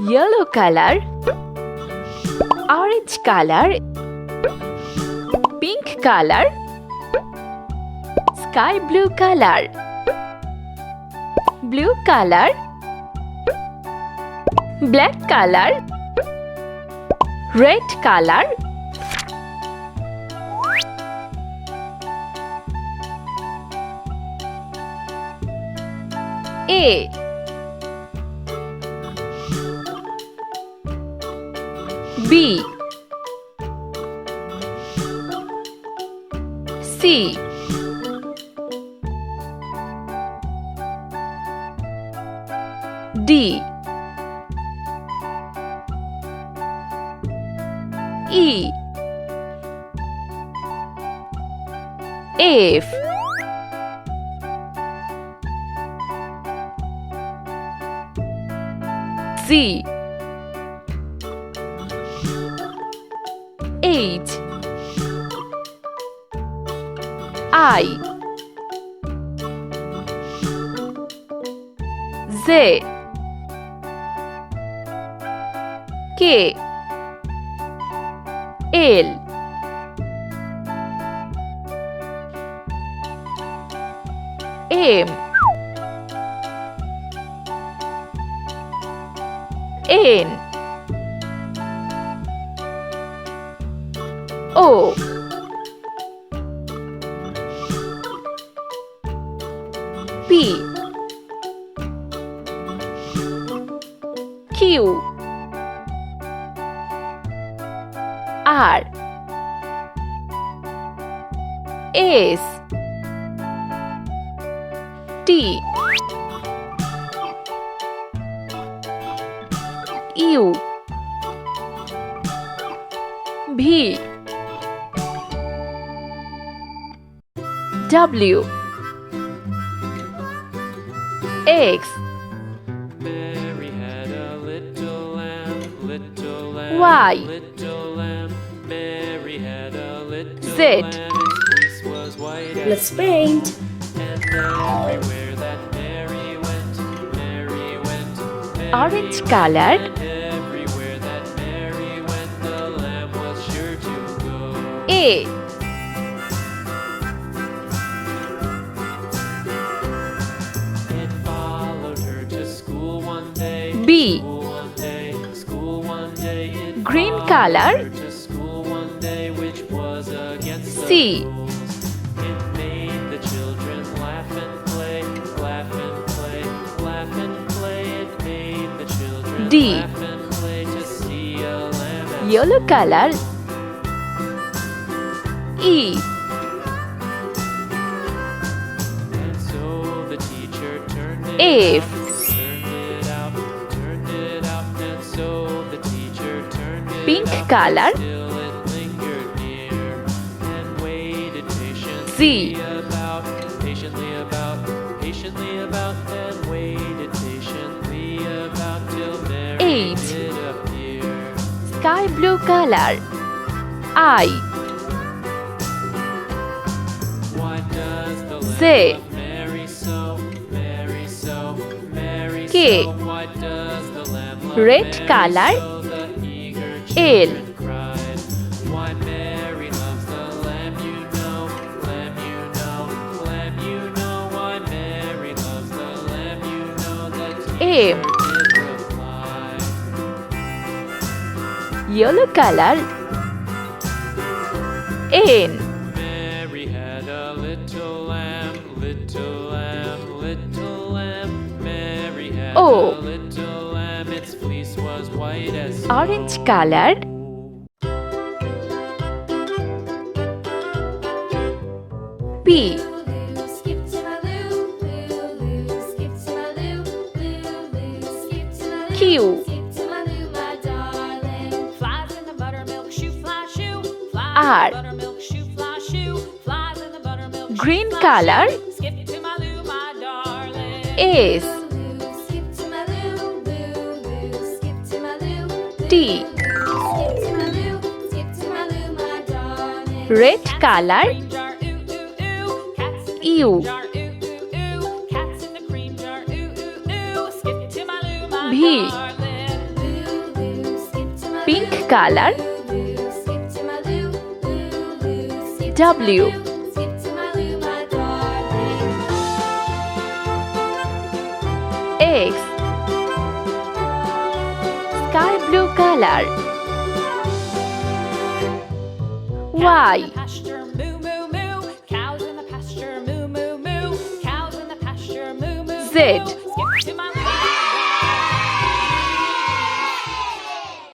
yellow color, orange color, pink color, sky blue color, blue color, black color, red color, A, B, C, D, E, F, Z, H, I, Z, K, L, M, N, O, P, Q, R, S, T, U, V, W, X, Mary had a little lamb, Y, little lamb. Mary had a little Z. lamb. Its fleece was white as Let's paint. and everywhere that Mary went, Mary went. orange colored, And everywhere that Mary went, the lamb was sure to go. A, It followed her to school one day. B, School one day, school one day. It green followed color, her to school one day, which was against C. the rules. It made the children laugh and play, laugh and play, laugh and play. It made the children D. laugh and play to see a lamb at yellow color, E, And so the teacher turned it F, out, turned it out, and so the teacher turned it pink out. color, Still it lingered near and waited Z. patiently about, and waited patiently about till Mary H. did appear. sky blue color, I, Why does the Z. lamb love Mary so, Mary so, Mary K. so? Why does the lamb love red Mary color, so? The eager L. children cried. Why Mary loves the lamb, you know, lamb, you know, lamb, you know. Why Mary loves the lamb, you know. The teacher M. did reply. yellow color, N, Mary had a little lamb, little lamb, little lamb. Mary had O. a little lamb, its fleece was white as snow. orange colored, P, Skip to my loo, loo, skip to my loo, loo, skip to my loo, Q, skip to my loo, my darling. Flies in the buttermilk shoe, fly shoe. Flies R. in the buttermilk shoe, fly shoe. Flies in the buttermilk shoe, green fly color, shoe. Skip to my loo, my darling. S, Skip to my loo, loo, skip to my loo, T, skip to my loo, my darling. red color, Cream jar, ooh, ooh, ooh. Cats in the U, cream jar, ooh, ooh, ooh. Cats in the cream jar, ooh, ooh, ooh. Skip to my loo, my V. darling. Color. Loo, skip to my loo, loo, loo, skip to my W. loo, skip to my loo, my darling. X. Sky blue color. Cows in Y. the pasture, moo moo moo. Cows in the pasture, moo moo moo. Cows in the pasture, moo moo moo. Z.